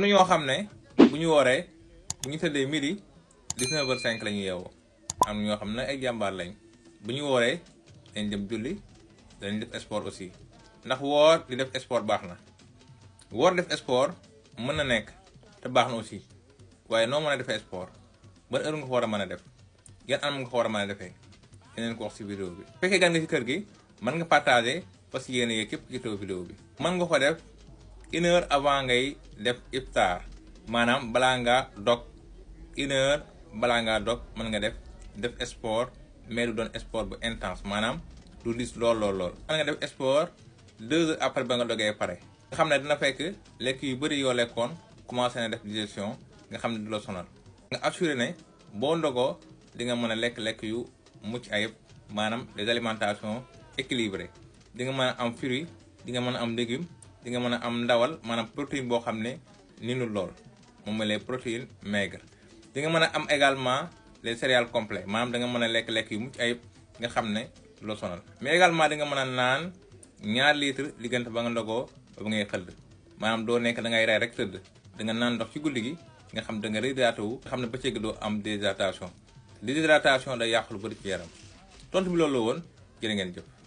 am na ñoo xam ne bu ñu wooree bu ñu tëddee midi 19h05 la ñuy yeewoo am na ñoo xam ne ay jàmbaar lañ bu ñu wooree dañ dem julli dañ def sport aussi ndax woor di def sport baax na woor def sport mën na nekk te baax na aussi waaye noo mën a defee sport ban heure nga ko war a mën a def yan anam nga ko war a mën a defee yeneen ko wax si vidéo bi. bu fekkee gan nga ci kër gi mën nga partager parce que yéen a képp ci taw vidéo bi. mën nga ko def 1 heure avant ngay def iftar maanaam balaa ngaa dog 1 heure balaa ngaa dog mën nga def sport mais du doon sport bu intense maanaam du dis lool. mën nga def sport 2 heures après ba nga dogee pare. nga xam ne dina fekk lekk yu bëri yoo lekkoon commencé na def digestion nga xam ne du la sonal. nga assuré ne boo ndogoo di nga mën a lekk yu mucc ayib maanaam des alimentations équilibrées di nga mën a am fruits di nga mën a am légumes di nga mën a am ndawal maanaam protéine boo xam ne ninul lool moom mooy les protéines maigres. di nga mën a am également les céréales complets maanaam da nga mën a lekk yu mucc ayib nga xam ne du la sonal mais également di nga mën a naan 2 litres diggante ba nga ndogoo ba ngay xëdd maanaam doo nekk da ngay rey rek tëdd da nga naan ndox ci guddi gi nga xam da nga réhydraté wu nga xam ne bëccëg doo am déshydratation day yàq lu bëri ci yaram tontu bi loolu la woon jërë ngeen jëf.